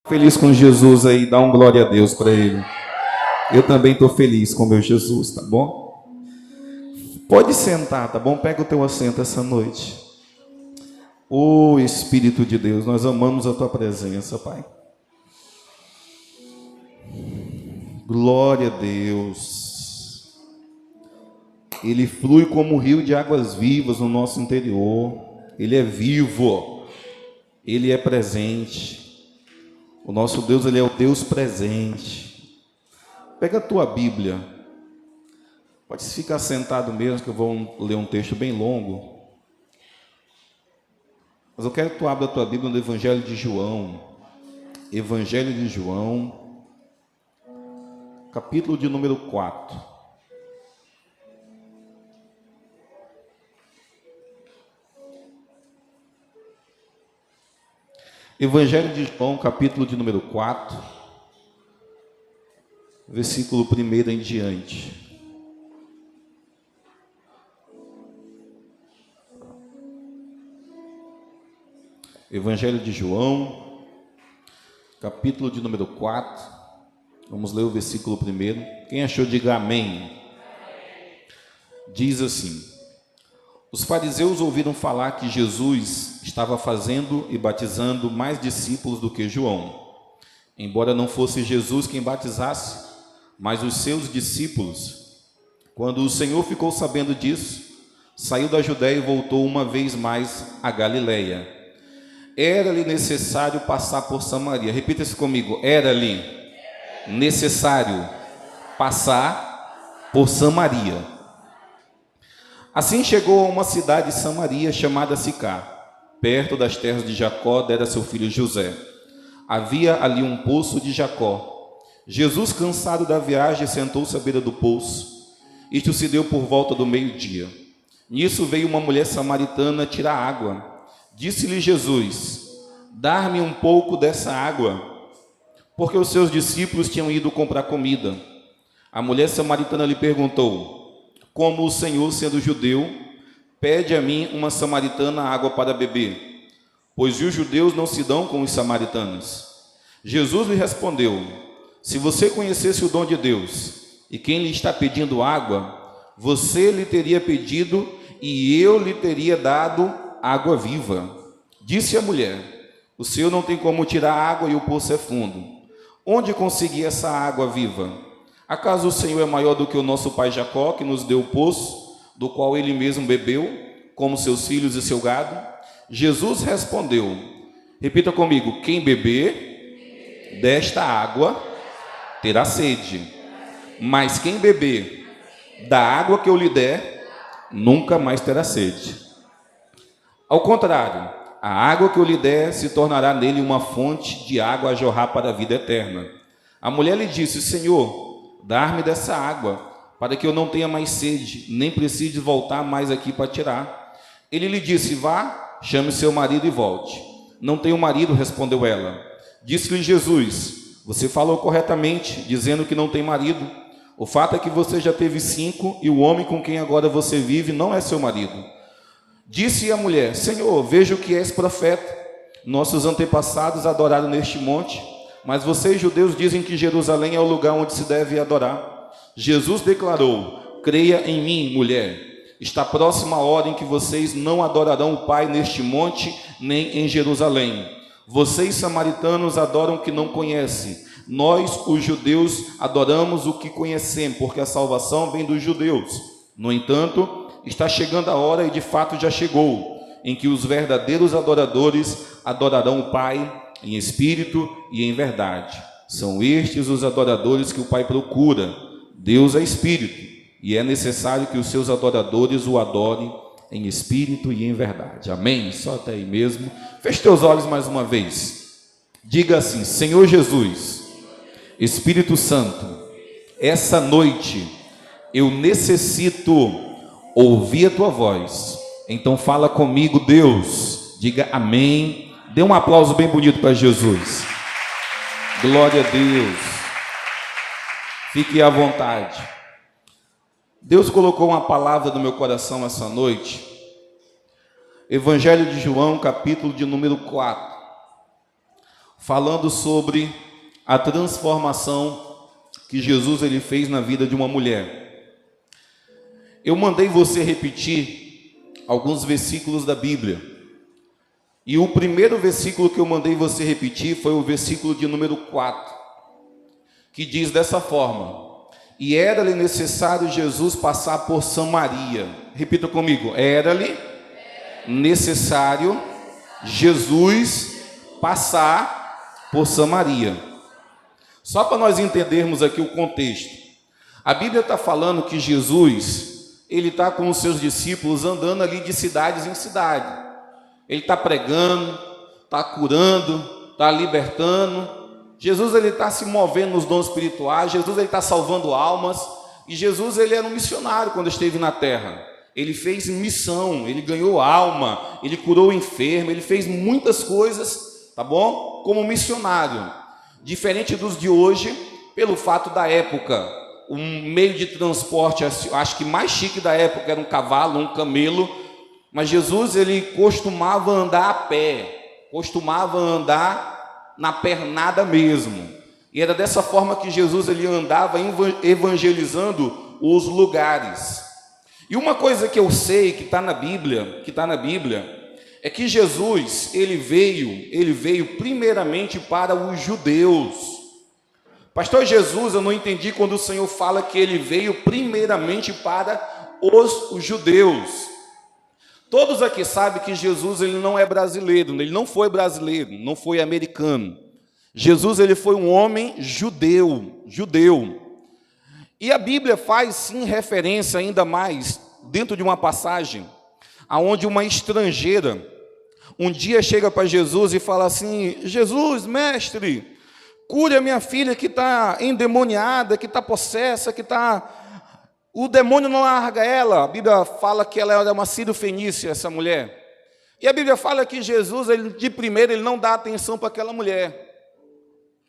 Feliz com Jesus aí, dá um glória a Deus para ele. Eu também estou feliz com meu Jesus, tá bom? Pode sentar, tá bom? Pega o teu assento essa noite. Ô Espírito de Deus, nós amamos a tua presença, Pai. Glória a Deus. Ele flui como um rio de águas vivas no nosso interior. Ele é vivo. Ele é presente. O nosso Deus, Ele é o Deus presente. Pega a tua Bíblia. Pode ficar sentado mesmo, que eu vou ler um texto bem longo. Mas eu quero que tu abra a tua Bíblia no Evangelho de João. Evangelho de João, capítulo de número 4. Evangelho de João, capítulo de número 4, versículo 1 em diante. Evangelho de João, capítulo de número 4, vamos ler o versículo 1. Quem achou, diga amém. Diz assim: os fariseus ouviram falar que Jesus estava fazendo e batizando mais discípulos do que João, embora não fosse Jesus quem batizasse, mas os seus discípulos. Quando o Senhor ficou sabendo disso, saiu da Judéia e voltou uma vez mais a Galileia. Era-lhe necessário passar por Samaria. Repita isso comigo: era-lhe necessário passar por Samaria. Assim chegou a uma cidade de Samaria chamada Sicar, perto das terras de Jacó, dera seu filho José. Havia ali um poço de Jacó. Jesus, cansado da viagem, sentou-se à beira do poço. Isto se deu por volta do meio-dia. Nisso veio uma mulher samaritana tirar água. Disse-lhe Jesus: dar-me um pouco dessa água, porque os seus discípulos tinham ido comprar comida. A mulher samaritana lhe perguntou: como o Senhor, sendo judeu, pede a mim, uma samaritana, água para beber? Pois os judeus não se dão com os samaritanos. Jesus lhe respondeu: se você conhecesse o dom de Deus e quem lhe está pedindo água, você lhe teria pedido e eu lhe teria dado água viva. Disse a mulher: o Senhor não tem como tirar água e o poço é fundo. Onde consegui essa água viva? Acaso o Senhor é maior do que o nosso pai Jacó, que nos deu o poço, do qual ele mesmo bebeu, como seus filhos e seu gado? Jesus respondeu, repita comigo: quem beber desta água terá sede, mas quem beber da água que eu lhe der, nunca mais terá sede. Ao contrário, a água que eu lhe der se tornará nele uma fonte de água a jorrar para a vida eterna. A mulher lhe disse: Senhor, dar-me dessa água, para que eu não tenha mais sede, nem precise voltar mais aqui para tirar. Ele lhe disse: vá, chame seu marido e volte. Não tenho marido, respondeu ela. Disse-lhe Jesus: você falou corretamente, dizendo que não tem marido. O fato é que você já teve 5, e o homem com quem agora você vive não é seu marido. Disse a mulher: Senhor, vejo que és profeta. Nossos antepassados adoraram neste monte, mas vocês, judeus, dizem que Jerusalém é o lugar onde se deve adorar. Jesus declarou: creia em mim, mulher. Está próxima a hora em que vocês não adorarão o Pai neste monte, nem em Jerusalém. Vocês, samaritanos, adoram o que não conhecem. Nós, os judeus, adoramos o que conhecemos, porque a salvação vem dos judeus. No entanto, está chegando a hora, e de fato já chegou, em que os verdadeiros adoradores adorarão o Pai em espírito e em verdade. São estes os adoradores que o Pai procura. Deus é espírito, e é necessário que os seus adoradores o adorem em espírito e em verdade. Amém? Só até aí mesmo. Feche teus olhos mais uma vez. Diga assim: Senhor Jesus, Espírito Santo, essa noite eu necessito ouvir a tua voz. Então fala comigo, Deus. Diga amém. Dê um aplauso bem bonito para Jesus. Glória a Deus. Fique à vontade. Deus colocou uma palavra no meu coração essa noite. Evangelho de João, capítulo de número 4. falando sobre a transformação que Jesus ele fez na vida de uma mulher. Eu mandei você repetir alguns versículos da Bíblia. E o primeiro versículo que eu mandei você repetir foi o versículo de número 4, que diz dessa forma: e era-lhe necessário Jesus passar por Samaria. Repita comigo: era-lhe necessário Jesus passar por Samaria. Só para nós entendermos aqui o contexto. A Bíblia está falando que Jesus, ele está com os seus discípulos andando ali de cidades em cidade. Ele está pregando, está curando, está libertando. Jesus ele está se movendo nos dons espirituais. Jesus ele está salvando almas. E Jesus ele era um missionário quando esteve na terra. Ele fez missão, ele ganhou alma, ele curou o enfermo, ele fez muitas coisas, tá bom? Como missionário. Diferente dos de hoje, pelo fato da época, um meio de transporte, acho que mais chique da época era um cavalo, um camelo. Mas Jesus ele costumava andar a pé, costumava andar na pernada mesmo. E era dessa forma que Jesus ele andava evangelizando os lugares. E uma coisa que eu sei que está na Bíblia, é que Jesus ele veio primeiramente para os judeus. Pastor Jesus, eu não entendi quando o Senhor fala que ele veio primeiramente para os judeus. Todos aqui sabem que Jesus ele não é brasileiro, ele não foi brasileiro, não foi americano. Jesus ele foi um homem judeu. E a Bíblia faz sim referência ainda mais dentro de uma passagem aonde uma estrangeira um dia chega para Jesus e fala assim: Jesus, mestre, cure a minha filha que está endemoniada, que está possessa, o demônio não larga ela. A Bíblia fala que ela era uma sírio-fenícia, essa mulher. E a Bíblia fala que Jesus, de primeiro, ele não dá atenção para aquela mulher.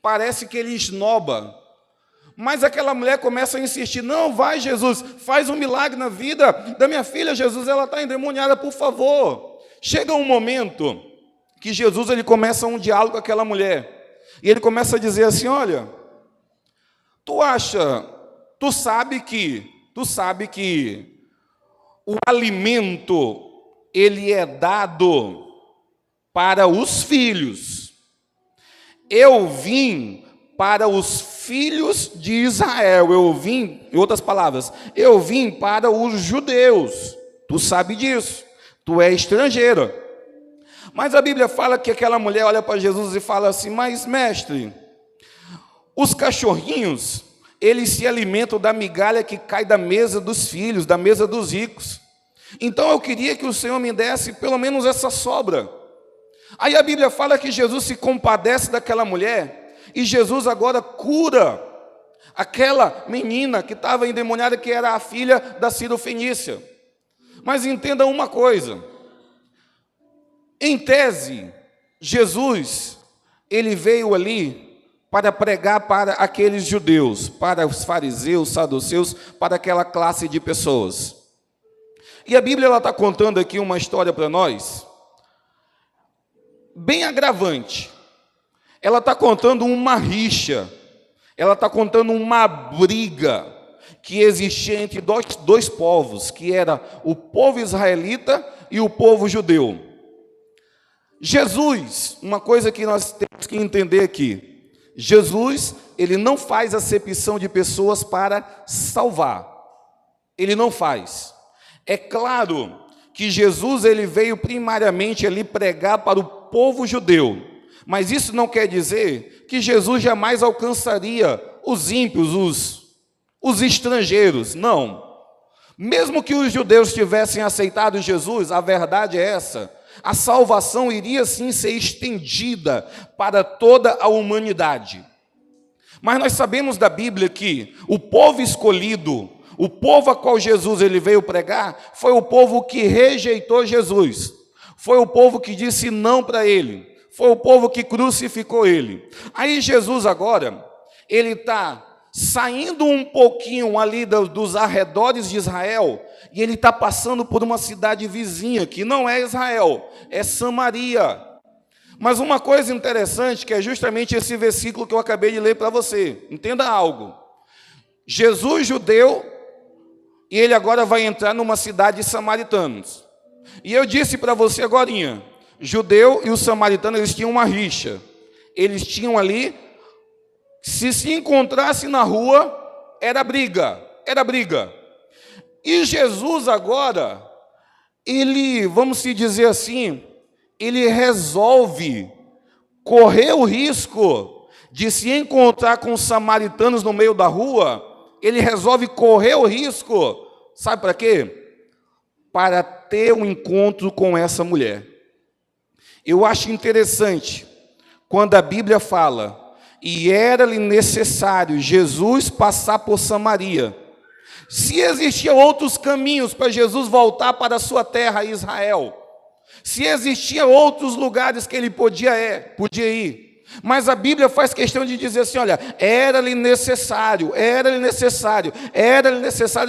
Parece que ele esnoba. Mas aquela mulher começa a insistir: não, vai Jesus, faz um milagre na vida da minha filha, Jesus, ela está endemoniada, por favor. Chega um momento que Jesus ele começa um diálogo com aquela mulher. E ele começa a dizer assim: olha, tu sabe que o alimento ele é dado para os filhos. Eu vim para os filhos de Israel. Em outras palavras, eu vim para os judeus. Tu sabe disso. Tu é estrangeira. Mas a Bíblia fala que aquela mulher olha para Jesus e fala assim: mas mestre, os cachorrinhos eles se alimentam da migalha que cai da mesa dos filhos, da mesa dos ricos. Então eu queria que o Senhor me desse pelo menos essa sobra. Aí a Bíblia fala que Jesus se compadece daquela mulher, e Jesus agora cura aquela menina que estava endemoniada, que era a filha da sírio-fenícia. Mas entenda uma coisa, em tese, Jesus, ele veio ali para pregar para aqueles judeus, para os fariseus, saduceus, para aquela classe de pessoas. E a Bíblia está contando aqui uma história para nós, bem agravante. Ela está contando uma rixa, ela está contando uma briga que existia entre dois povos, que era o povo israelita e o povo judeu. Jesus, uma coisa que nós temos que entender aqui, Jesus, ele não faz acepção de pessoas para salvar. Ele não faz. É claro que Jesus ele veio primariamente ali pregar para o povo judeu. Mas isso não quer dizer que Jesus jamais alcançaria os ímpios, os estrangeiros. Não. Mesmo que os judeus tivessem aceitado Jesus, a verdade é essa: a salvação iria sim ser estendida para toda a humanidade. Mas nós sabemos da Bíblia que o povo escolhido, o povo a qual Jesus ele veio pregar, foi o povo que rejeitou Jesus. Foi o povo que disse não para ele. Foi o povo que crucificou ele. Aí Jesus agora, ele está saindo um pouquinho ali dos arredores de Israel, e ele está passando por uma cidade vizinha, que não é Israel, é Samaria. Mas uma coisa interessante, que é justamente esse versículo que eu acabei de ler para você. Entenda algo. Jesus judeu, e ele agora vai entrar numa cidade de samaritanos. E eu disse para você agorinha, judeu e os samaritanos, eles tinham uma rixa. Eles tinham ali, se encontrasse na rua, era briga, era briga. E Jesus agora, ele, vamos se dizer assim, ele resolve correr o risco de se encontrar com os samaritanos no meio da rua. Ele resolve correr o risco, sabe para quê? Para ter um encontro com essa mulher. Eu acho interessante, quando a Bíblia fala, e era-lhe necessário Jesus passar por Samaria. Se existiam outros caminhos para Jesus voltar para a sua terra, Israel, se existiam outros lugares que ele podia ir, mas a Bíblia faz questão de dizer assim, olha, era-lhe necessário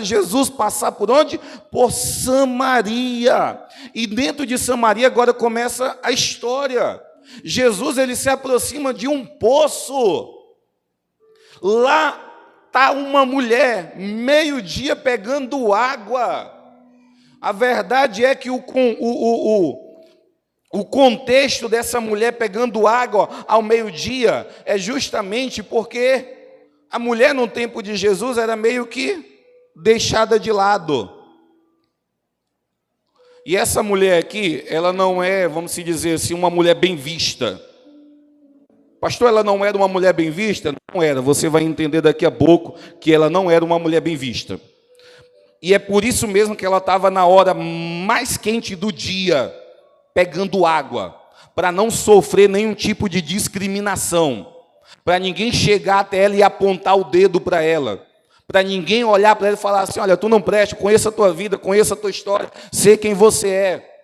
Jesus passar por onde? Por Samaria. E dentro de Samaria agora começa a história. Jesus, ele se aproxima de um poço. Lá está uma mulher, meio-dia, pegando água. A verdade é que o contexto dessa mulher pegando água ao meio-dia é justamente porque a mulher no tempo de Jesus era meio que deixada de lado. E essa mulher aqui, ela não é, vamos dizer assim, uma mulher bem vista. Pastor, ela não era uma mulher bem vista? Não era, você vai entender daqui a pouco que ela não era uma mulher bem vista. E é por isso mesmo que ela estava na hora mais quente do dia, pegando água, para não sofrer nenhum tipo de discriminação, para ninguém chegar até ela e apontar o dedo para ela, para ninguém olhar para ela e falar assim, olha, tu não presta, conheça a tua vida, conheça a tua história, sei quem você é.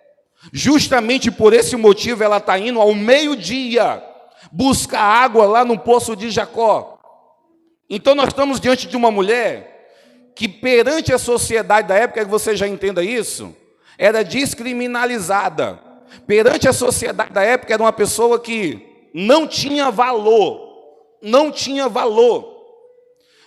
Justamente por esse motivo ela está indo ao meio-dia, buscar água lá no poço de Jacó. Então nós estamos diante de uma mulher que perante a sociedade da época, que você já entenda isso, era descriminalizada. Perante a sociedade da época, era uma pessoa que não tinha valor, não tinha valor.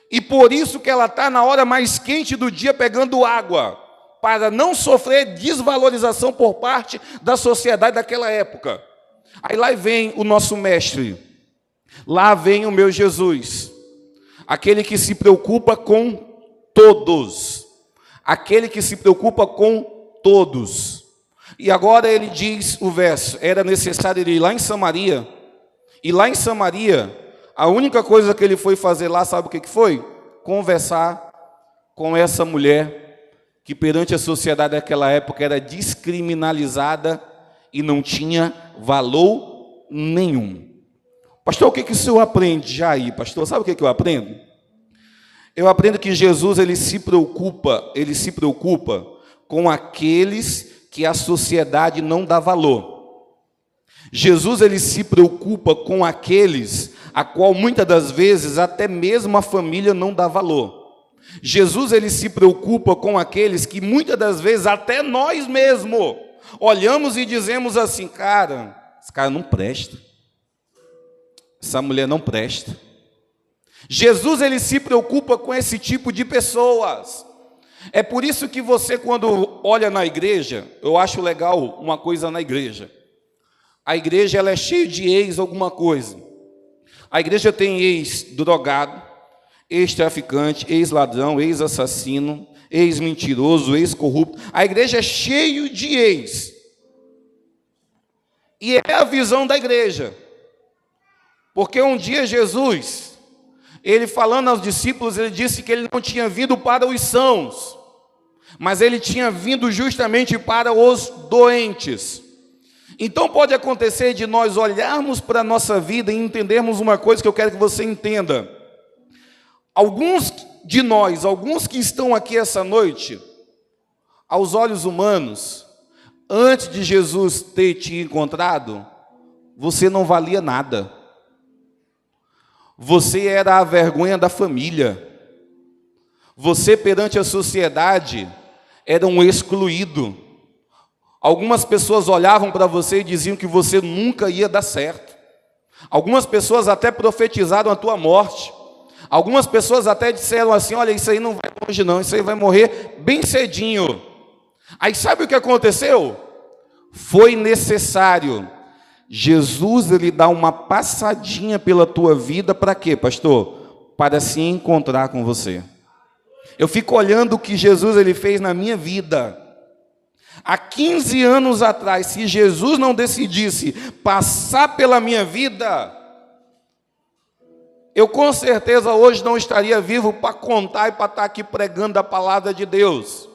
E por isso que ela está na hora mais quente do dia pegando água, para não sofrer desvalorização por parte da sociedade daquela época. Aí lá vem o nosso mestre, lá vem o meu Jesus, aquele que se preocupa com todos, aquele que se preocupa com todos. E agora ele diz o verso, era necessário ele ir lá em Samaria, e lá em Samaria, a única coisa que ele foi fazer lá, sabe o que foi? Conversar com essa mulher, que perante a sociedade daquela época era descriminalizada e não tinha valor nenhum. Pastor, o que o senhor aprende já aí, pastor? Sabe o que eu aprendo? Eu aprendo que Jesus ele se preocupa com aqueles que a sociedade não dá valor. Jesus ele se preocupa com aqueles a qual muitas das vezes até mesmo a família não dá valor. Jesus ele se preocupa com aqueles que muitas das vezes até nós mesmos olhamos e dizemos assim, cara, esse cara não presta, essa mulher não presta. Jesus ele se preocupa com esse tipo de pessoas. É por isso que você, quando olha na igreja, eu acho legal uma coisa na igreja. A igreja ela é cheia de ex alguma coisa. A igreja tem ex-drogado, ex-traficante, ex-ladrão, ex-assassino, ex-mentiroso, ex-corrupto. A igreja é cheia de ex. E é a visão da igreja. Porque um dia Jesus, ele falando aos discípulos, ele disse que ele não tinha vindo para os sãos, mas ele tinha vindo justamente para os doentes. Então pode acontecer de nós olharmos para a nossa vida e entendermos uma coisa que eu quero que você entenda. Alguns de nós, alguns que estão aqui essa noite, aos olhos humanos, antes de Jesus ter te encontrado, você não valia nada. Você era a vergonha da família. Você perante a sociedade era um excluído. Algumas pessoas olhavam para você e diziam que você nunca ia dar certo. Algumas pessoas até profetizaram a tua morte. Algumas pessoas até disseram assim: olha, isso aí não vai longe não, isso aí vai morrer bem cedinho. Aí sabe o que aconteceu? Foi necessário Jesus ele dá uma passadinha pela tua vida para quê, pastor? Para se encontrar com você. Eu fico olhando o que Jesus ele fez na minha vida. Há 15 anos atrás, se Jesus não decidisse passar pela minha vida, eu com certeza hoje não estaria vivo para contar e para estar aqui pregando a palavra de Deus.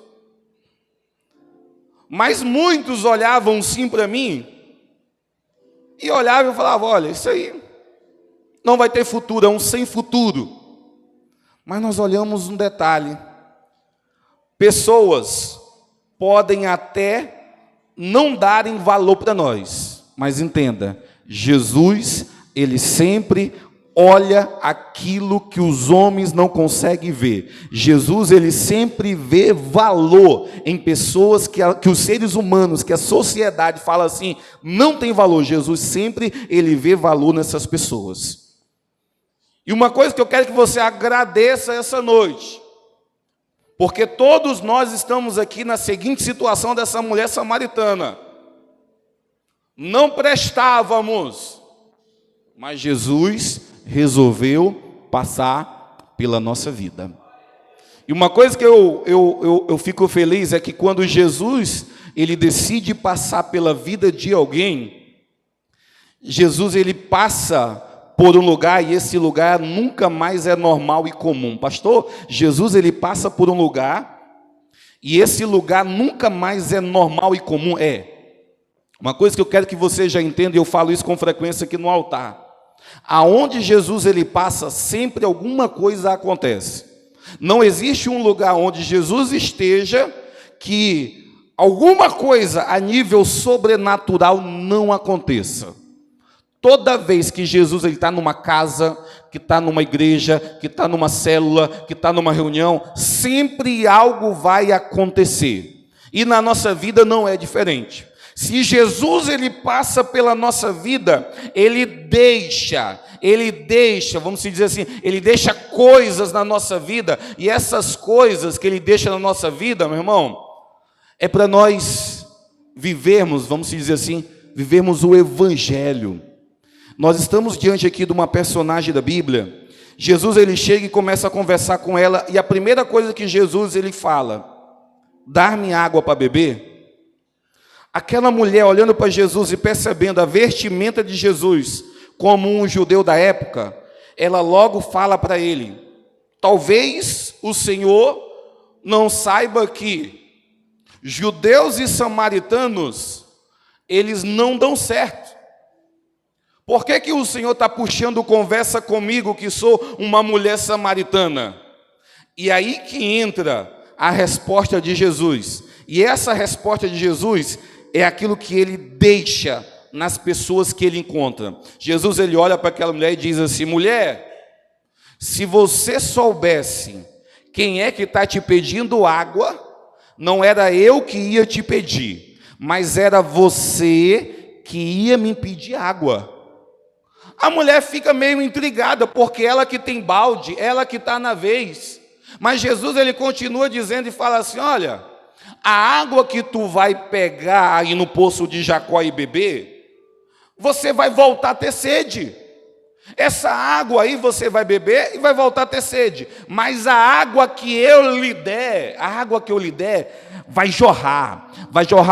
Mas muitos olhavam sim para mim, e olhavam e falavam: olha, isso aí não vai ter futuro, é um sem futuro. Mas nós olhamos um detalhe: pessoas podem até não darem valor para nós, mas entenda, Jesus, ele sempre olha aquilo que os homens não conseguem ver. Jesus, ele sempre vê valor em pessoas que os seres humanos, que a sociedade fala assim, não tem valor. Jesus sempre, ele vê valor nessas pessoas. E uma coisa que eu quero que você agradeça essa noite, porque todos nós estamos aqui na seguinte situação dessa mulher samaritana. Não prestávamos, mas Jesus resolveu passar pela nossa vida. E uma coisa que eu fico feliz é que quando Jesus ele decide passar pela vida de alguém, Jesus ele passa por um lugar e esse lugar nunca mais é normal e comum. Pastor, Jesus ele passa por um lugar e esse lugar nunca mais é normal e comum. Uma coisa que eu quero que você já entenda, e eu falo isso com frequência aqui no altar. Aonde Jesus ele passa, sempre alguma coisa acontece. Não existe um lugar onde Jesus esteja que alguma coisa a nível sobrenatural não aconteça. Toda vez que Jesus está numa casa, que está numa igreja, que está numa célula, que está numa reunião, sempre algo vai acontecer. E na nossa vida não é diferente. Se Jesus ele passa pela nossa vida, ele deixa, vamos dizer assim, ele deixa coisas na nossa vida, e essas coisas que ele deixa na nossa vida, meu irmão, é para nós vivermos, vamos dizer assim, vivermos o evangelho. Nós estamos diante aqui de uma personagem da Bíblia. Jesus ele chega e começa a conversar com ela, e a primeira coisa que Jesus ele fala: dar-me água para beber. Aquela mulher olhando para Jesus e percebendo a vestimenta de Jesus como um judeu da época, ela logo fala para ele: talvez o Senhor não saiba que judeus e samaritanos, eles não dão certo. Por que o Senhor está puxando conversa comigo, que sou uma mulher samaritana? E aí que entra a resposta de Jesus. E essa resposta de Jesus é aquilo que ele deixa nas pessoas que ele encontra. Jesus ele olha para aquela mulher e diz assim: mulher, se você soubesse quem é que está te pedindo água, não era eu que ia te pedir, mas era você que ia me pedir água. A mulher fica meio intrigada, porque ela que tem balde, ela que está na vez. Mas Jesus ele continua dizendo e fala assim: olha, a água que tu vai pegar aí no poço de Jacó e beber, você vai voltar a ter sede. Essa água aí você vai beber e vai voltar a ter sede. Mas a água que eu lhe der, vai jorrar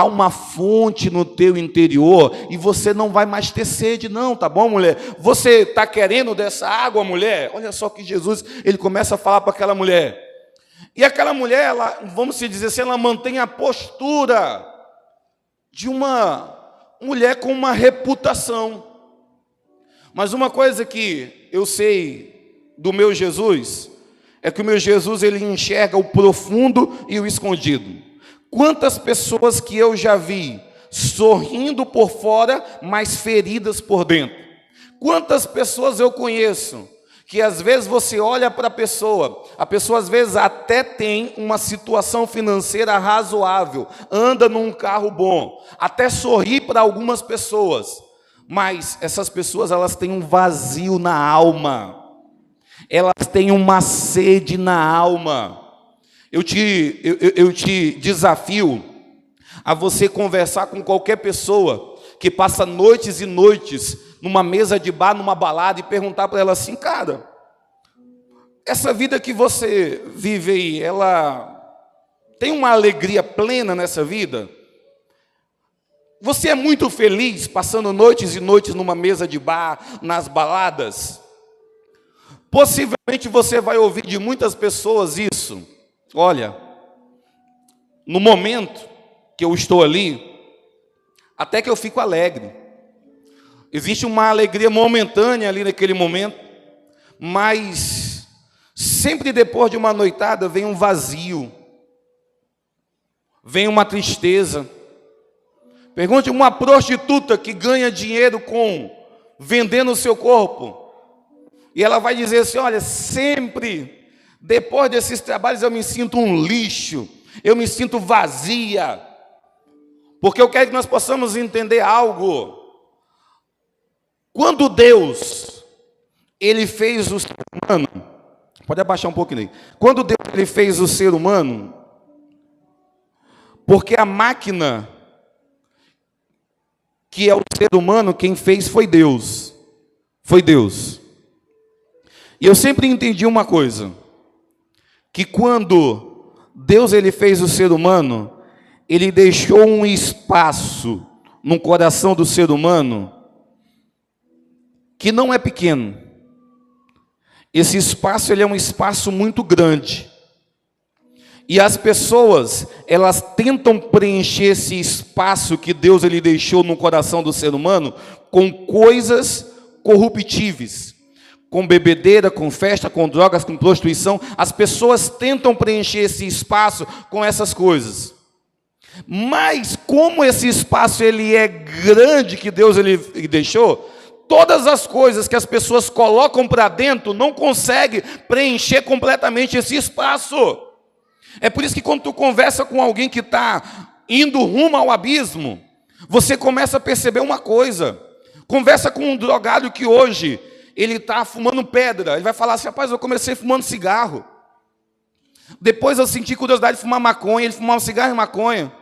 uma fonte no teu interior e você não vai mais ter sede não, tá bom, mulher? Você está querendo dessa água, mulher? Olha só que Jesus, ele começa a falar para aquela mulher. E aquela mulher, ela, vamos dizer assim, ela mantém a postura de uma mulher com uma reputação. Mas uma coisa que eu sei do meu Jesus, é que o meu Jesus, ele enxerga o profundo e o escondido. Quantas pessoas que eu já vi sorrindo por fora, mas feridas por dentro. Quantas pessoas eu conheço que às vezes você olha para a pessoa às vezes até tem uma situação financeira razoável, anda num carro bom, até sorri para algumas pessoas, mas essas pessoas elas têm um vazio na alma, elas têm uma sede na alma. Eu te desafio a você conversar com qualquer pessoa que passa noites e noites numa mesa de bar, numa balada, e perguntar para ela assim: cara, essa vida que você vive aí, ela tem uma alegria plena nessa vida? Você é muito feliz passando noites e noites numa mesa de bar, nas baladas? Possivelmente você vai ouvir de muitas pessoas isso: olha, no momento que eu estou ali, até que eu fico alegre. Existe uma alegria momentânea ali naquele momento, mas sempre depois de uma noitada vem um vazio, vem uma tristeza. Pergunte uma prostituta que ganha dinheiro vendendo o seu corpo, e ela vai dizer assim: olha, sempre depois desses trabalhos eu me sinto um lixo, eu me sinto vazia. Porque eu quero que nós possamos entender algo. Quando Deus, Ele fez o ser humano, pode abaixar um pouquinho aí. Quando Deus Ele fez o ser humano, porque a máquina que é o ser humano, quem fez foi Deus. Foi Deus. E eu sempre entendi uma coisa, que quando Deus Ele fez o ser humano, Ele deixou um espaço no coração do ser humano que não é pequeno. Esse espaço ele é um espaço muito grande. E as pessoas, elas tentam preencher esse espaço que Deus ele deixou no coração do ser humano com coisas corruptíveis, com bebedeira, com festa, com drogas, com prostituição. As pessoas tentam preencher esse espaço com essas coisas. Mas como esse espaço ele é grande que Deus ele deixou, todas as coisas que as pessoas colocam para dentro não conseguem preencher completamente esse espaço. É por isso que quando tu conversa com alguém que está indo rumo ao abismo, você começa a perceber uma coisa. Conversa com um drogado que hoje ele está fumando pedra. Ele vai falar assim: rapaz, eu comecei fumando cigarro. Depois eu senti curiosidade de fumar maconha. Ele fumava cigarro e maconha.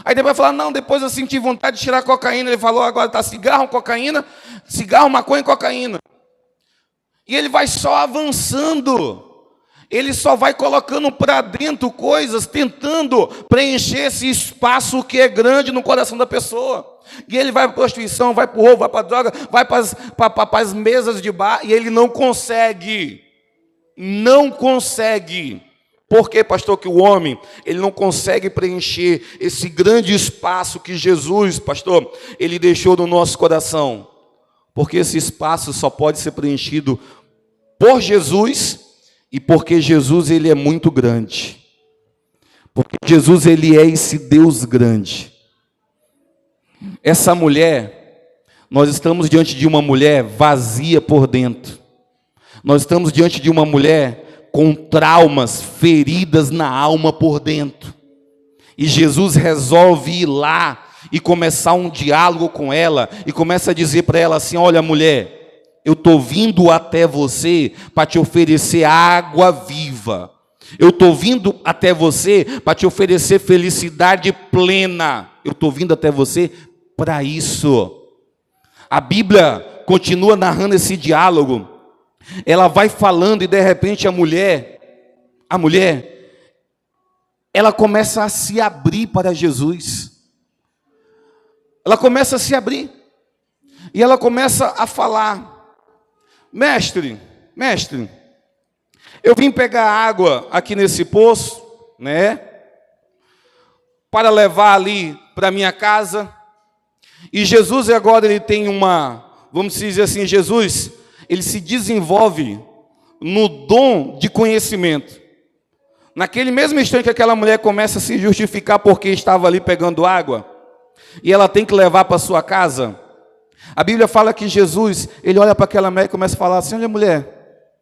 Aí depois vai falar: não, depois eu senti vontade de tirar cocaína. Ele falou: agora está cigarro, cocaína, cigarro, maconha e cocaína. E ele vai só avançando. Ele só vai colocando para dentro coisas, tentando preencher esse espaço que é grande no coração da pessoa. E ele vai para a prostituição, vai para o roubo, vai para a droga, vai para as mesas de bar, e ele não consegue. Não consegue. Por quê, pastor, que o homem, ele não consegue preencher esse grande espaço que Jesus, pastor, ele deixou no nosso coração? Porque esse espaço só pode ser preenchido por Jesus e porque Jesus, ele é muito grande. Porque Jesus, ele é esse Deus grande. Essa mulher, nós estamos diante de uma mulher vazia por dentro. Nós estamos diante de uma mulher com traumas, feridas na alma por dentro. E Jesus resolve ir lá e começar um diálogo com ela, e começa a dizer para ela assim: olha, mulher, eu estou vindo até você para te oferecer água viva. Eu estou vindo até você para te oferecer felicidade plena. Eu estou vindo até você para isso. A Bíblia continua narrando esse diálogo. Ela vai falando e de repente a mulher, ela começa a se abrir para Jesus. Ela começa a se abrir. E ela começa a falar: Mestre, eu vim pegar água aqui nesse poço, né? Para levar ali para minha casa. E Jesus agora ele tem vamos dizer assim, Jesus, ele se desenvolve no dom de conhecimento. Naquele mesmo instante que aquela mulher começa a se justificar porque estava ali pegando água, e ela tem que levar para sua casa, a Bíblia fala que Jesus, ele olha para aquela mulher e começa a falar assim: olha, mulher,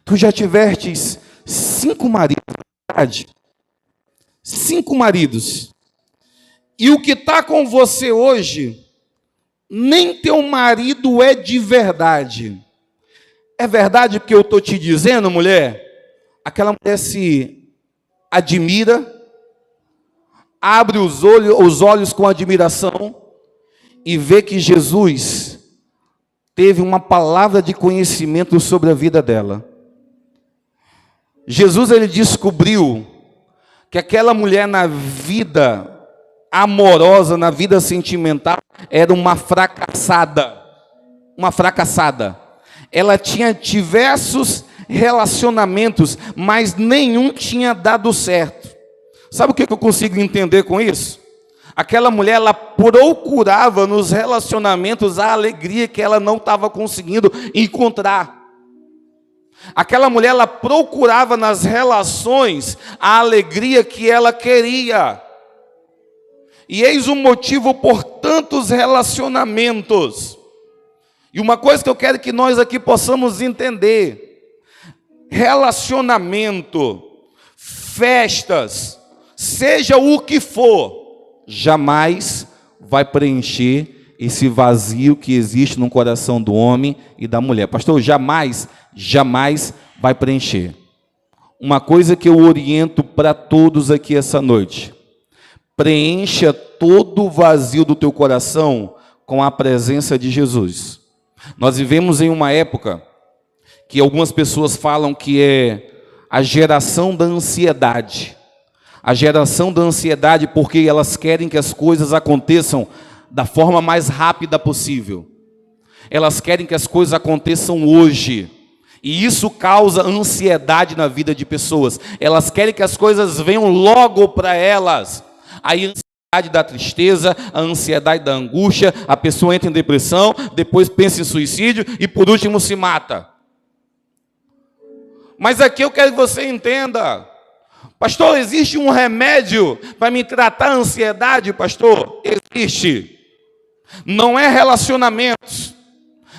Tu já tivestes 5 maridos, na verdade? 5 maridos. E o que está com você hoje, nem teu marido é de verdade. É verdade que eu estou te dizendo, mulher? Aquela mulher se admira, abre os olhos com admiração e vê que Jesus teve uma palavra de conhecimento sobre a vida dela. Jesus, ele descobriu que aquela mulher na vida amorosa, na vida sentimental, era uma fracassada. Uma fracassada. Ela tinha diversos relacionamentos, mas nenhum tinha dado certo. Sabe o que eu consigo entender com isso? Aquela mulher, ela procurava nos relacionamentos a alegria que ela não estava conseguindo encontrar. Aquela mulher, ela procurava nas relações a alegria que ela queria. E eis o motivo por tantos relacionamentos. E uma coisa que eu quero que nós aqui possamos entender: relacionamento, festas, seja o que for, jamais vai preencher esse vazio que existe no coração do homem e da mulher. Pastor, jamais vai preencher. Uma coisa que eu oriento para todos aqui essa noite: preencha todo o vazio do teu coração com a presença de Jesus. Nós vivemos em uma época que algumas pessoas falam que é a geração da ansiedade. A geração da ansiedade porque elas querem que as coisas aconteçam da forma mais rápida possível. Elas querem que as coisas aconteçam hoje. E isso causa ansiedade na vida de pessoas. Elas querem que as coisas venham logo para elas. Aí a ansiedade da tristeza, a ansiedade da angústia, a pessoa entra em depressão, depois pensa em suicídio e por último se mata. Mas aqui eu quero que você entenda: pastor, existe um remédio para me tratar a ansiedade? Pastor, existe. Não é relacionamentos,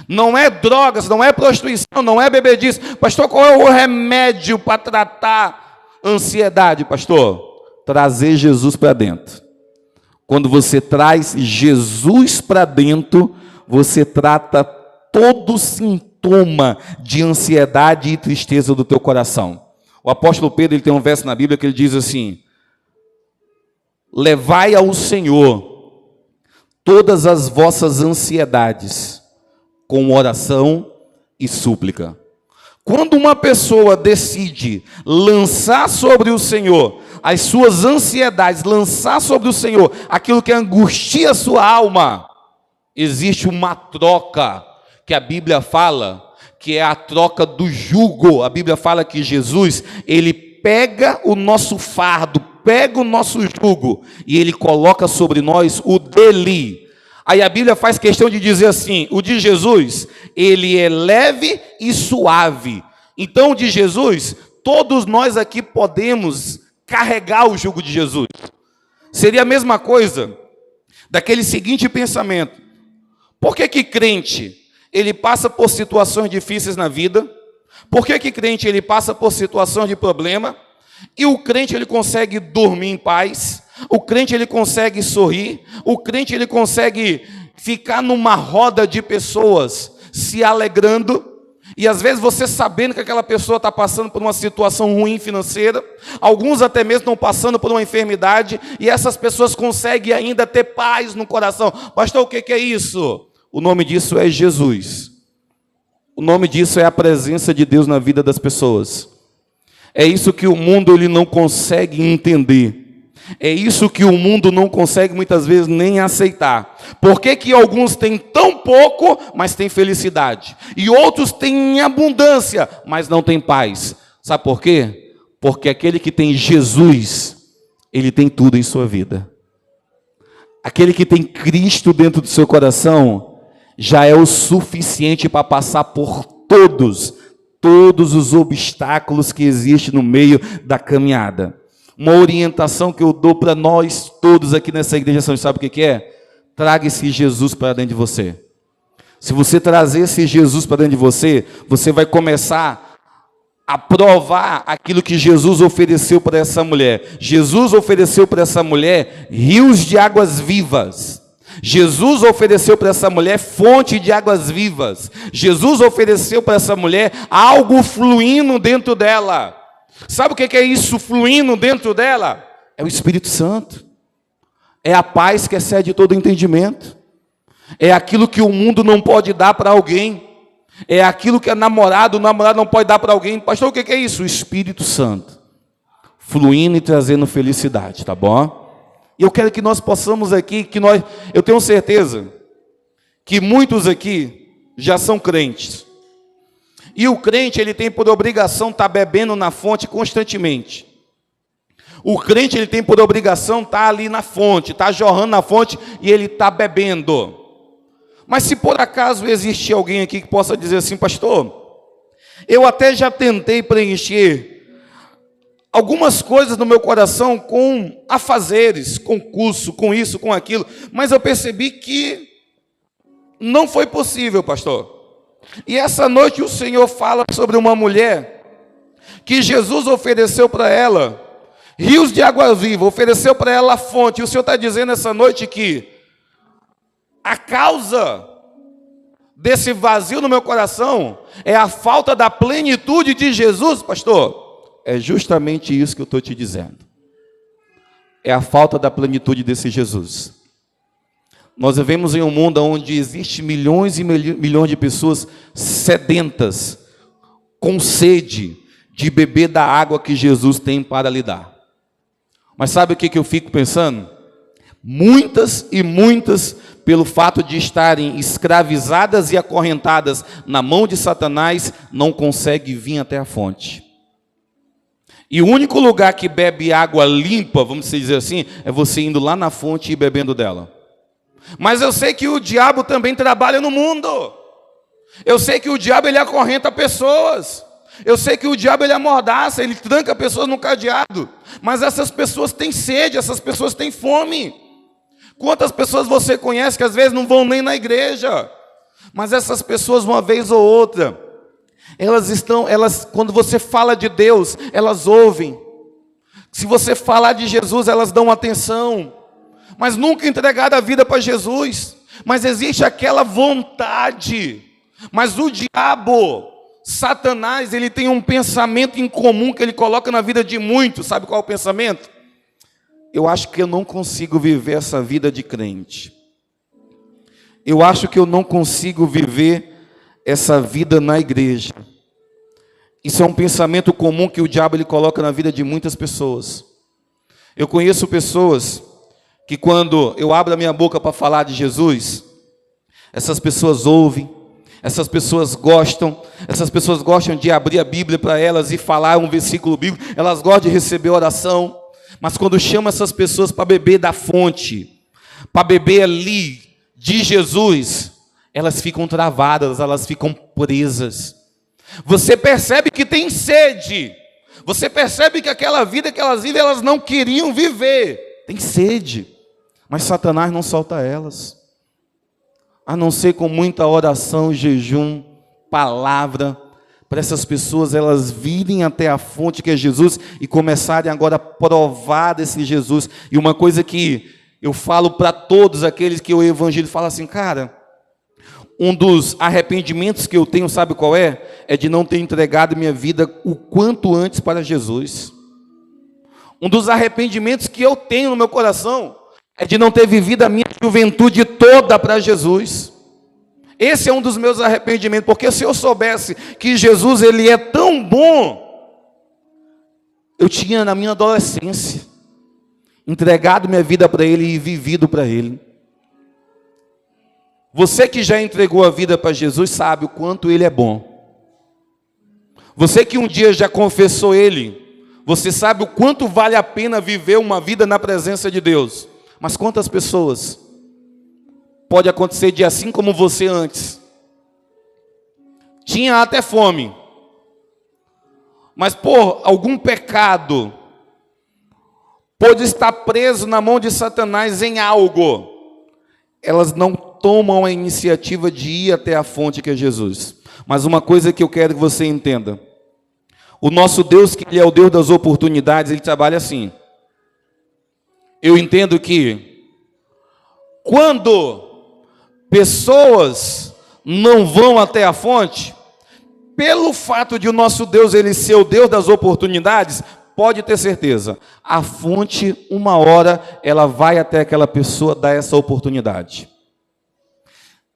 não é drogas, não é prostituição, não é bebedice. Pastor, qual é o remédio para tratar ansiedade, pastor? Trazer Jesus para dentro. Quando você traz Jesus para dentro, você trata todo sintoma de ansiedade e tristeza do teu coração. O apóstolo Pedro, ele tem um verso na Bíblia que ele diz assim: levai ao Senhor todas as vossas ansiedades, com oração e súplica. Quando uma pessoa decide lançar sobre o Senhor as suas ansiedades, lançar sobre o Senhor aquilo que angustia a sua alma, existe uma troca que a Bíblia fala, que é a troca do jugo. A Bíblia fala que Jesus, ele pega o nosso fardo, pega o nosso jugo e ele coloca sobre nós o dele. Aí a Bíblia faz questão de dizer assim: o de Jesus, ele é leve e suave. Então o de Jesus, todos nós aqui podemos carregar o jugo de Jesus. Seria a mesma coisa daquele seguinte pensamento: por que crente, ele passa por situações difíceis na vida? Por que crente, ele passa por situações de problema? E o crente, ele consegue dormir em paz? O crente, ele consegue sorrir? O crente, ele consegue ficar numa roda de pessoas se alegrando? E às vezes você sabendo que aquela pessoa está passando por uma situação ruim financeira, alguns até mesmo estão passando por uma enfermidade, e essas pessoas conseguem ainda ter paz no coração. Pastor, o que é isso? O nome disso é Jesus. O nome disso é a presença de Deus na vida das pessoas. É isso que o mundo ele não consegue entender. É isso que o mundo não consegue muitas vezes nem aceitar. Por que alguns têm tão pouco, mas têm felicidade? E outros têm em abundância, mas não têm paz. Sabe por quê? Porque aquele que tem Jesus, ele tem tudo em sua vida. Aquele que tem Cristo dentro do seu coração, já é o suficiente para passar por todos os obstáculos que existem no meio da caminhada. Uma orientação que eu dou para nós todos aqui nessa igreja, sabe o que é? Traga esse Jesus para dentro de você. Se você trazer esse Jesus para dentro de você, você vai começar a provar aquilo que Jesus ofereceu para essa mulher. Jesus ofereceu para essa mulher rios de águas vivas. Jesus ofereceu para essa mulher fonte de águas vivas. Jesus ofereceu para essa mulher algo fluindo dentro dela. Sabe o que é isso fluindo dentro dela? É o Espírito Santo. É a paz que excede todo entendimento. É aquilo que o mundo não pode dar para alguém. É aquilo que o namorado não pode dar para alguém. Pastor, o que é isso? O Espírito Santo fluindo e trazendo felicidade, tá bom? E eu quero que nós possamos aqui, eu tenho certeza que muitos aqui já são crentes. E o crente, ele tem por obrigação estar bebendo na fonte constantemente. O crente, ele tem por obrigação estar ali na fonte, estar jorrando na fonte e ele está bebendo. Mas se por acaso existir alguém aqui que possa dizer assim, pastor, eu até já tentei preencher algumas coisas no meu coração com afazeres, com curso, com isso, com aquilo, mas eu percebi que não foi possível, pastor. E essa noite o Senhor fala sobre uma mulher que Jesus ofereceu para ela rios de água viva, ofereceu para ela a fonte. E o Senhor está dizendo essa noite que a causa desse vazio no meu coração é a falta da plenitude de Jesus, pastor. É justamente isso que eu estou te dizendo. É a falta da plenitude desse Jesus. Nós vivemos em um mundo onde existe milhões e milhões de pessoas sedentas, com sede de beber da água que Jesus tem para lhe dar. Mas sabe o que eu fico pensando? Muitas e muitas, pelo fato de estarem escravizadas e acorrentadas na mão de Satanás, não conseguem vir até a fonte. E o único lugar que bebe água limpa, vamos dizer assim, é você indo lá na fonte e bebendo dela. Mas eu sei que o diabo também trabalha no mundo. Eu sei que o diabo ele acorrenta pessoas. Eu sei que o diabo ele amordaça, ele tranca pessoas no cadeado. Mas essas pessoas têm sede, essas pessoas têm fome. Quantas pessoas você conhece que às vezes não vão nem na igreja? Mas essas pessoas, uma vez ou outra, elas, quando você fala de Deus, elas ouvem. Se você falar de Jesus, elas dão atenção. Mas nunca entregaram a vida para Jesus. Mas existe aquela vontade. Mas o diabo, Satanás, ele tem um pensamento incomum que ele coloca na vida de muitos. Sabe qual é o pensamento? Eu acho que eu não consigo viver essa vida de crente. Eu acho que eu não consigo viver essa vida na igreja. Isso é um pensamento comum que o diabo ele coloca na vida de muitas pessoas. Eu conheço pessoas que quando eu abro a minha boca para falar de Jesus, essas pessoas ouvem, essas pessoas gostam de abrir a Bíblia para elas e falar um versículo bíblico, elas gostam de receber oração, mas quando chama essas pessoas para beber da fonte, para beber ali de Jesus, elas ficam travadas, elas ficam presas. Você percebe que tem sede, você percebe que aquela vida que elas vivem, elas não queriam viver, tem sede, mas Satanás não solta elas, a não ser com muita oração, jejum, palavra, para essas pessoas elas virem até a fonte que é Jesus e começarem agora a provar desse Jesus. E uma coisa que eu falo para todos aqueles que o evangelho fala assim, cara, um dos arrependimentos que eu tenho, sabe qual é? É de não ter entregado minha vida o quanto antes para Jesus. Um dos arrependimentos que eu tenho no meu coração é de não ter vivido a minha juventude toda para Jesus. Esse é um dos meus arrependimentos, porque se eu soubesse que Jesus ele é tão bom, eu tinha na minha adolescência entregado minha vida para Ele e vivido para Ele. Você que já entregou a vida para Jesus sabe o quanto Ele é bom. Você que um dia já confessou Ele, você sabe o quanto vale a pena viver uma vida na presença de Deus. Mas quantas pessoas pode acontecer de assim como você antes? Tinha até fome, mas por algum pecado, pode estar preso na mão de Satanás em algo, elas não tomam a iniciativa de ir até a fonte que é Jesus. Mas uma coisa que eu quero que você entenda, O nosso Deus, que Ele é o Deus das oportunidades, Ele trabalha assim. Eu entendo que quando pessoas não vão até a fonte, pelo fato de o nosso Deus Ele ser o Deus das oportunidades, pode ter certeza, a fonte, uma hora, ela vai até aquela pessoa dar essa oportunidade.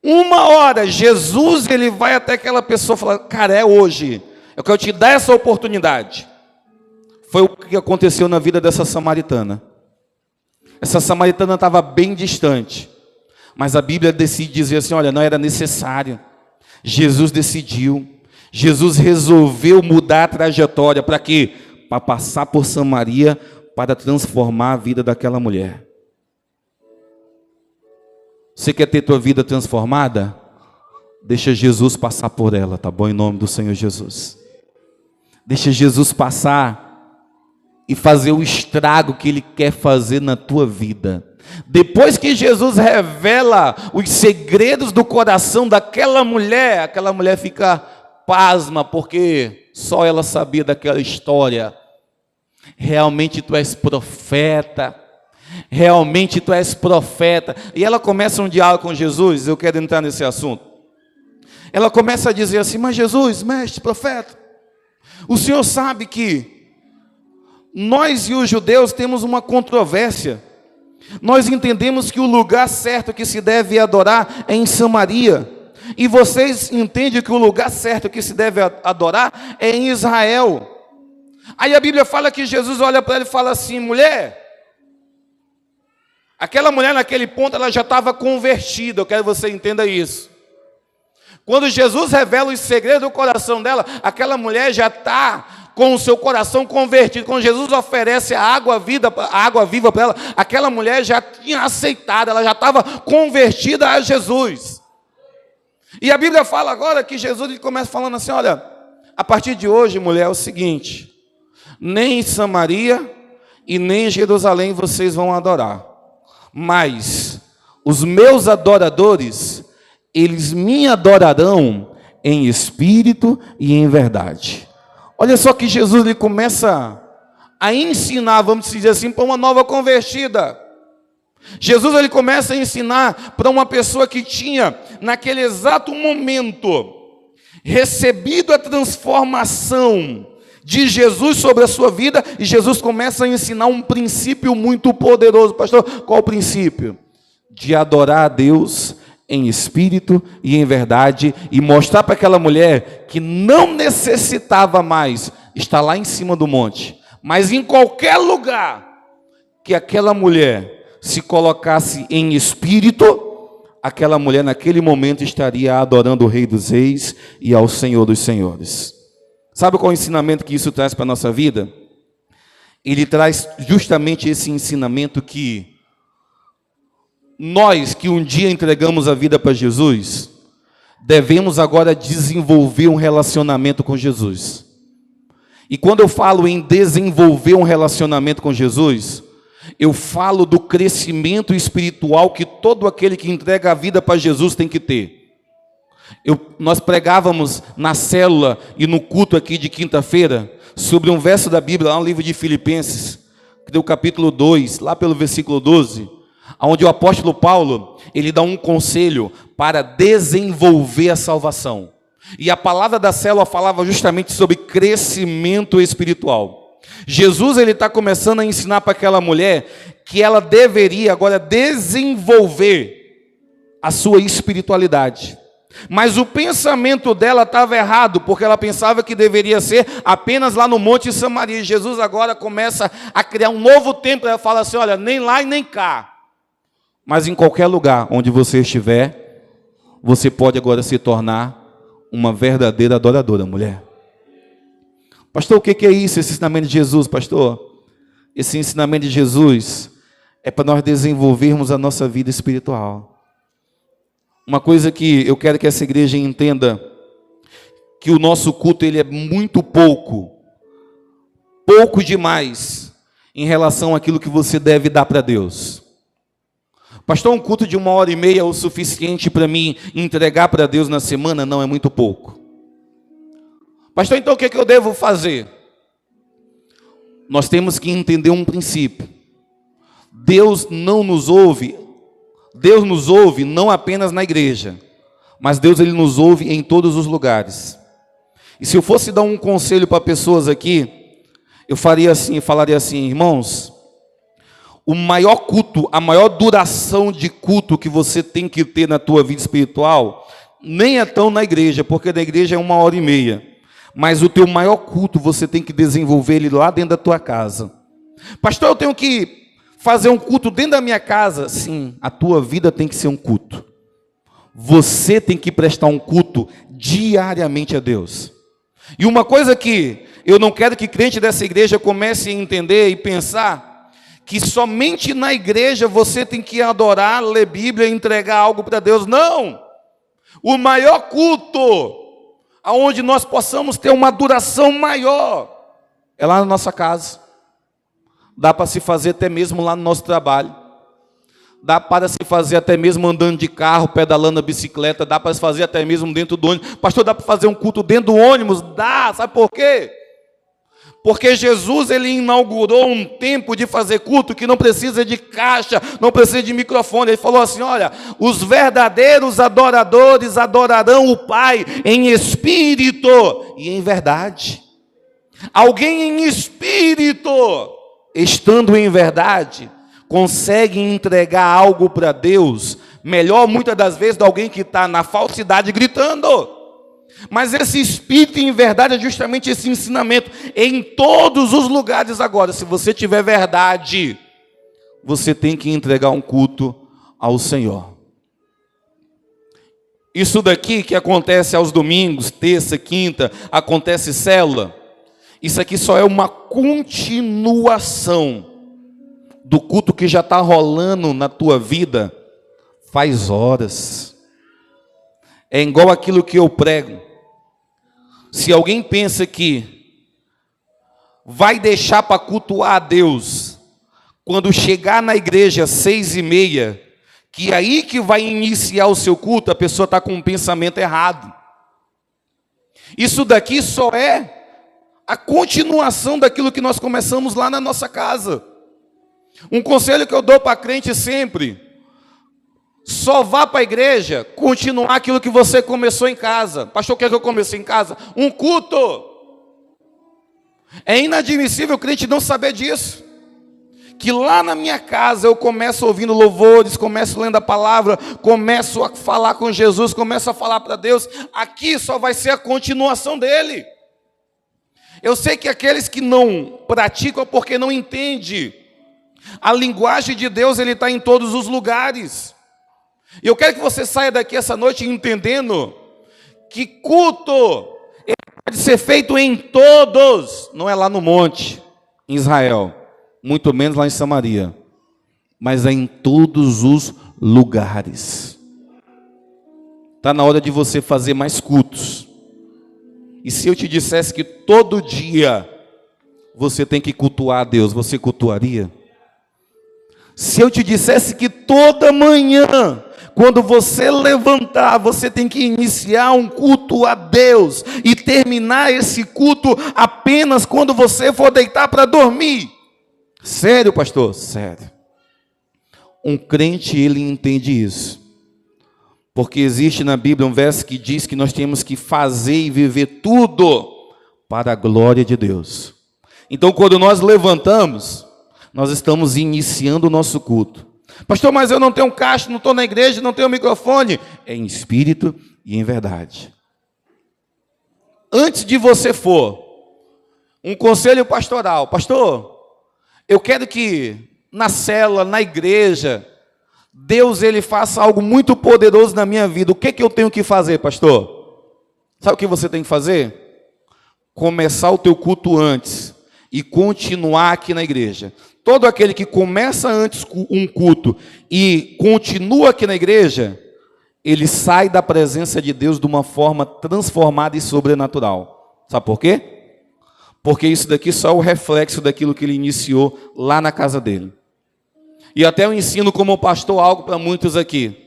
Uma hora, Jesus, Ele vai até aquela pessoa e fala, cara, é hoje, eu quero te dar essa oportunidade. Foi o que aconteceu na vida dessa samaritana. Essa samaritana estava bem distante, mas a Bíblia decide dizer assim, olha, não era necessário. Jesus decidiu, Jesus resolveu mudar a trajetória, para quê? Para passar por Samaria, para transformar a vida daquela mulher. Você quer ter tua vida transformada? Deixa Jesus passar por ela, tá bom? Em nome do Senhor Jesus. Deixa Jesus passar e fazer o estrago que Ele quer fazer na tua vida. Depois que Jesus revela os segredos do coração daquela mulher, aquela mulher fica pasma, porque só ela sabia daquela história. Realmente tu és profeta. Realmente tu és profeta. E ela começa um diálogo com Jesus. Eu quero entrar nesse assunto. Ela começa a dizer assim, mas Jesus, mestre, profeta, o Senhor sabe que nós e os judeus temos uma controvérsia. Nós entendemos que o lugar certo que se deve adorar é em Samaria. E vocês entendem que o lugar certo que se deve adorar é em Israel. Aí a Bíblia fala que Jesus olha para ela e fala assim, mulher, aquela mulher naquele ponto ela já estava convertida, eu quero que você entenda isso. Quando Jesus revela os segredos do coração dela, aquela mulher já está com o seu coração convertido. Quando Jesus oferece a água viva para ela, aquela mulher já tinha aceitado, ela já estava convertida a Jesus. E a Bíblia fala agora que Jesus ele começa falando assim, olha, a partir de hoje, mulher, é o seguinte, nem em Samaria e nem em Jerusalém vocês vão adorar, mas os meus adoradores, eles me adorarão em espírito e em verdade. Olha só que Jesus ele começa a ensinar, vamos dizer assim, para uma nova convertida. Jesus ele começa a ensinar para uma pessoa que tinha, naquele exato momento, recebido a transformação de Jesus sobre a sua vida, e Jesus começa a ensinar um princípio muito poderoso. Pastor, qual o princípio? De adorar a Deus em espírito e em verdade, e mostrar para aquela mulher que não necessitava mais estar lá em cima do monte, mas em qualquer lugar que aquela mulher se colocasse em espírito, aquela mulher naquele momento estaria adorando o Rei dos Reis e ao Senhor dos Senhores. Sabe qual é o ensinamento que isso traz para a nossa vida? Ele traz justamente esse ensinamento que nós que um dia entregamos a vida para Jesus, devemos agora desenvolver um relacionamento com Jesus. E quando eu falo em desenvolver um relacionamento com Jesus, eu falo do crescimento espiritual que todo aquele que entrega a vida para Jesus tem que ter. Nós pregávamos na célula e no culto aqui de quinta-feira sobre um verso da Bíblia, lá no livro de Filipenses, que é o capítulo 2, lá pelo versículo 12, onde o apóstolo Paulo, ele dá um conselho para desenvolver a salvação. E a palavra da célula falava justamente sobre crescimento espiritual. Jesus ele está começando a ensinar para aquela mulher que ela deveria agora desenvolver a sua espiritualidade. Mas o pensamento dela estava errado, porque ela pensava que deveria ser apenas lá no Monte Samaria. E Jesus agora começa a criar um novo templo. Ela fala assim, olha, nem lá e nem cá, mas em qualquer lugar onde você estiver, você pode agora se tornar uma verdadeira adoradora, mulher. Pastor, o que é isso, esse ensinamento de Jesus, pastor? Esse ensinamento de Jesus é para nós desenvolvermos a nossa vida espiritual. Uma coisa que eu quero que essa igreja entenda, que o nosso culto ele é muito pouco demais, em relação àquilo que você deve dar para Deus. Pastor, um culto de 1h30 é o suficiente para mim entregar para Deus na semana? Não, é muito pouco. Pastor, então o que eu devo fazer? Nós temos que entender um princípio. Deus nos ouve não apenas na igreja, mas Deus ele nos ouve em todos os lugares. E se eu fosse dar um conselho para pessoas aqui, eu falaria assim, irmãos, o maior culto, a maior duração de culto que você tem que ter na tua vida espiritual, nem é tão na igreja, porque na igreja é 1h30. Mas o teu maior culto você tem que desenvolver ele lá dentro da tua casa. Pastor, eu tenho que fazer um culto dentro da minha casa? Sim, a tua vida tem que ser um culto. Você tem que prestar um culto diariamente a Deus. E uma coisa que eu não quero que crente dessa igreja comece a entender e pensar, que somente na igreja você tem que adorar, ler Bíblia, entregar algo para Deus. Não! O maior culto, aonde nós possamos ter uma duração maior, é lá na nossa casa. Dá para se fazer até mesmo lá no nosso trabalho. Dá para se fazer até mesmo andando de carro, pedalando a bicicleta. Dá para se fazer até mesmo dentro do ônibus. Pastor, dá para fazer um culto dentro do ônibus? Dá, sabe por quê? Porque Jesus ele inaugurou um tempo de fazer culto que não precisa de caixa, não precisa de microfone. Ele falou assim, olha, os verdadeiros adoradores adorarão o Pai em espírito e em verdade. Alguém em espírito, estando em verdade, consegue entregar algo para Deus, melhor muitas das vezes de alguém que está na falsidade gritando. Mas esse espírito em verdade é justamente esse ensinamento em todos os lugares agora. Se você tiver verdade, você tem que entregar um culto ao Senhor. Isso daqui que acontece aos domingos, terça, quinta, acontece célula, isso aqui só é uma continuação do culto que já está rolando na tua vida faz horas. É igual aquilo que eu prego. Se alguém pensa que vai deixar para cultuar a Deus quando chegar na igreja 6h30, que é aí que vai iniciar o seu culto, a pessoa está com um pensamento errado. Isso daqui só é a continuação daquilo que nós começamos lá na nossa casa. Um conselho que eu dou para crente sempre: só vá para a igreja continuar aquilo que você começou em casa. Pastor, o que é que eu comecei em casa? Um culto. É inadmissível o crente não saber disso. Que lá na minha casa eu começo ouvindo louvores, começo lendo a palavra, começo a falar com Jesus, começo a falar para Deus. Aqui só vai ser a continuação dele. Eu sei que aqueles que não praticam é porque não entendem. A linguagem de Deus ele está em todos os lugares. E eu quero que você saia daqui essa noite entendendo que culto pode ser feito em todos, não é lá no monte, em Israel, muito menos lá em Samaria, mas é em todos os lugares. Está na hora de você fazer mais cultos. E se eu te dissesse que todo dia você tem que cultuar a Deus, você cultuaria? Se eu te dissesse que toda manhã, quando você levantar, você tem que iniciar um culto a Deus e terminar esse culto apenas quando você for deitar para dormir. Sério, pastor? Sério. Um crente, ele entende isso. Porque existe na Bíblia um verso que diz que nós temos que fazer e viver tudo para a glória de Deus. Então, quando nós levantamos, nós estamos iniciando o nosso culto. Pastor, mas eu não tenho caixa, não estou na igreja, não tenho microfone. É em espírito e em verdade. Antes de você for, um conselho pastoral. Pastor, eu quero que na célula, na igreja, Deus ele faça algo muito poderoso na minha vida. O que eu tenho que fazer, pastor? Sabe o que você tem que fazer? Começar o teu culto antes e continuar aqui na igreja. Todo aquele que começa antes um culto e continua aqui na igreja, ele sai da presença de Deus de uma forma transformada e sobrenatural. Sabe por quê? Porque isso daqui só é o reflexo daquilo que ele iniciou lá na casa dele. E até eu ensino como pastor algo para muitos aqui.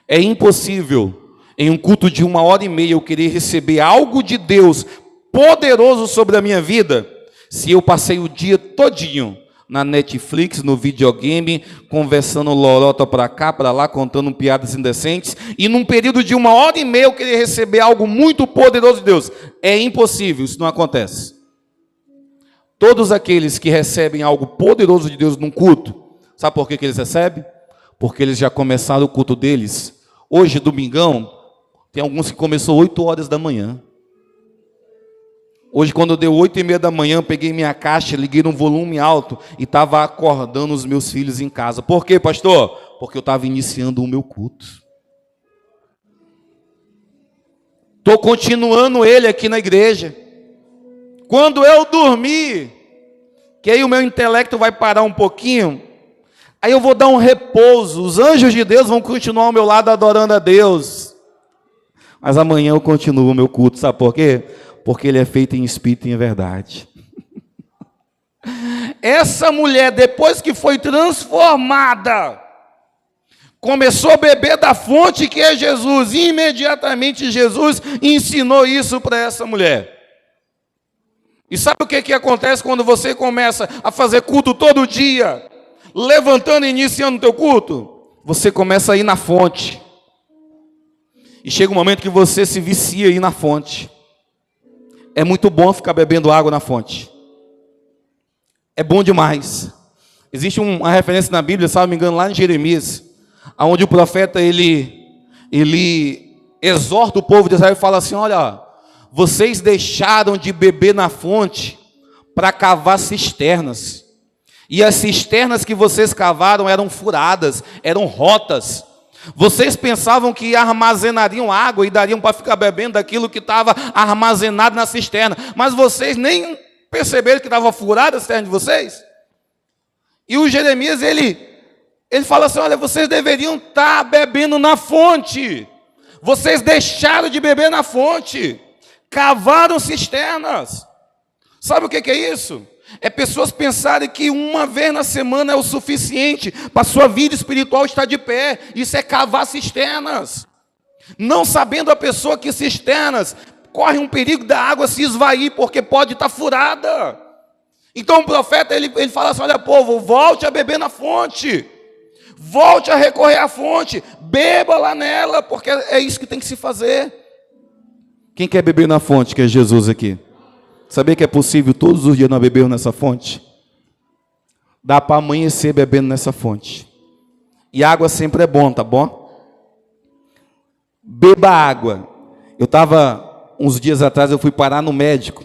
É impossível, em um culto de 1h30, eu querer receber algo de Deus poderoso sobre a minha vida se eu passei o dia todinho na Netflix, no videogame, conversando lorota para cá, para lá, contando piadas indecentes, e num período de 1h30 eu queria receber algo muito poderoso de Deus? É impossível, isso não acontece. Todos aqueles que recebem algo poderoso de Deus num culto, sabe por que eles recebem? Porque eles já começaram o culto deles. Hoje, domingão, tem alguns que começou 8 horas da manhã. Hoje, quando deu 8h30 da manhã, peguei minha caixa, liguei no volume alto e estava acordando os meus filhos em casa. Por quê, pastor? Porque eu estava iniciando o meu culto. Estou continuando ele aqui na igreja. Quando eu dormir, que aí o meu intelecto vai parar um pouquinho, aí eu vou dar um repouso. Os anjos de Deus vão continuar ao meu lado adorando a Deus. Mas amanhã eu continuo o meu culto, sabe por quê? Porque ele é feito em espírito e em verdade. Essa mulher, depois que foi transformada, começou a beber da fonte que é Jesus. E imediatamente Jesus ensinou isso para essa mulher. E sabe o que acontece quando você começa a fazer culto todo dia? Levantando e iniciando o teu culto? Você começa a ir na fonte. E chega um momento que você se vicia a ir na fonte. É muito bom ficar bebendo água na fonte. É bom demais. Existe uma referência na Bíblia, se não me engano, lá em Jeremias, onde o profeta ele exorta o povo de Israel e fala assim: olha, vocês deixaram de beber na fonte para cavar cisternas. E as cisternas que vocês cavaram eram furadas, eram rotas. Vocês pensavam que armazenariam água e dariam para ficar bebendo daquilo que estava armazenado na cisterna. Mas vocês nem perceberam que estava furada a cisterna de vocês. E o Jeremias, ele fala assim: olha, vocês deveriam estar bebendo na fonte. Vocês deixaram de beber na fonte. Cavaram cisternas. Sabe o que é isso? É pessoas pensarem que uma vez na semana é o suficiente para a sua vida espiritual estar de pé. Isso é cavar cisternas. Não sabendo a pessoa que cisternas corre um perigo da água se esvair, porque pode estar furada. Então o profeta ele fala assim: olha, povo, volte a beber na fonte. Volte a recorrer à fonte. Beba lá nela, porque é isso que tem que se fazer. Quem quer beber na fonte, que é Jesus aqui? Sabia que é possível todos os dias nós bebermos nessa fonte? Dá para amanhecer bebendo nessa fonte. E água sempre é bom, tá bom? Beba água. Eu estava, uns dias atrás, eu fui parar no médico.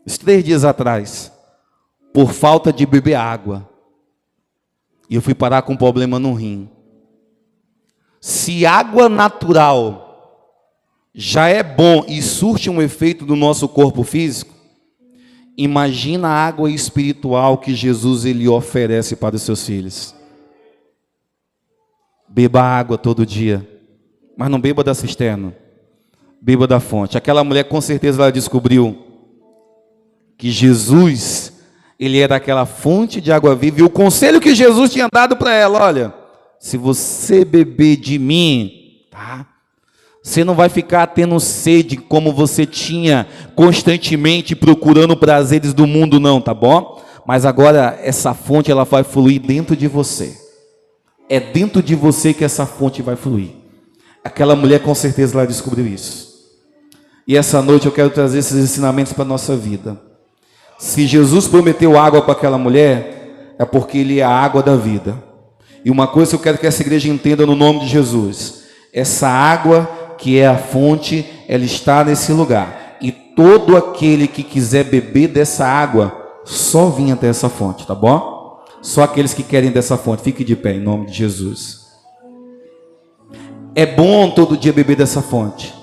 Uns 3 dias atrás. Por falta de beber água. E eu fui parar com um problema no rim. Se água natural já é bom e surte um efeito no nosso corpo físico, imagina a água espiritual que Jesus ele oferece para os seus filhos. Beba água todo dia, mas não beba da cisterna, beba da fonte. Aquela mulher com certeza ela descobriu que Jesus ele era aquela fonte de água viva, e o conselho que Jesus tinha dado para ela: olha, se você beber de mim, tá? Você não vai ficar tendo sede como você tinha constantemente procurando prazeres do mundo, não, tá bom? Mas agora essa fonte ela vai fluir dentro de você. É dentro de você que essa fonte vai fluir. Aquela mulher com certeza ela descobriu isso. E essa noite eu quero trazer esses ensinamentos para a nossa vida. Se Jesus prometeu água para aquela mulher, é porque Ele é a água da vida. E uma coisa que eu quero que essa igreja entenda no nome de Jesus: essa água que é a fonte, ela está nesse lugar. E todo aquele que quiser beber dessa água, só vem até essa fonte, tá bom? Só aqueles que querem dessa fonte. Fique de pé em nome de Jesus. É bom todo dia beber dessa fonte.